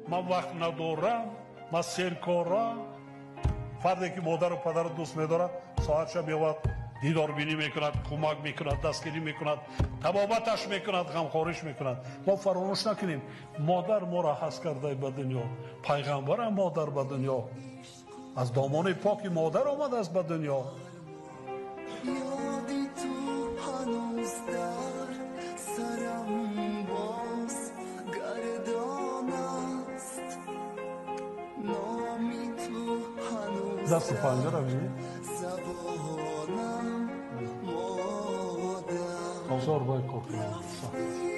من وقت ندارم، من سرکارم. فردی که مادر و پدر دوست می‌دارد ساعت شب میاد دیدار بینی میکند، کمک میکند، دستگیری میکند، طبابتش میکند، غمخوریش میکند. ما فراموش نکنیم مادر ما را هست کرده به دنیا، پیغمبر مادر به دنیا، از دامان پاک مادر آمد است به دنیا. یادی تو هنوز در سرم باز گردان است، نامی تو هنوز دست پنجره ببینید زبانم مادر. آزار باید کار کنم.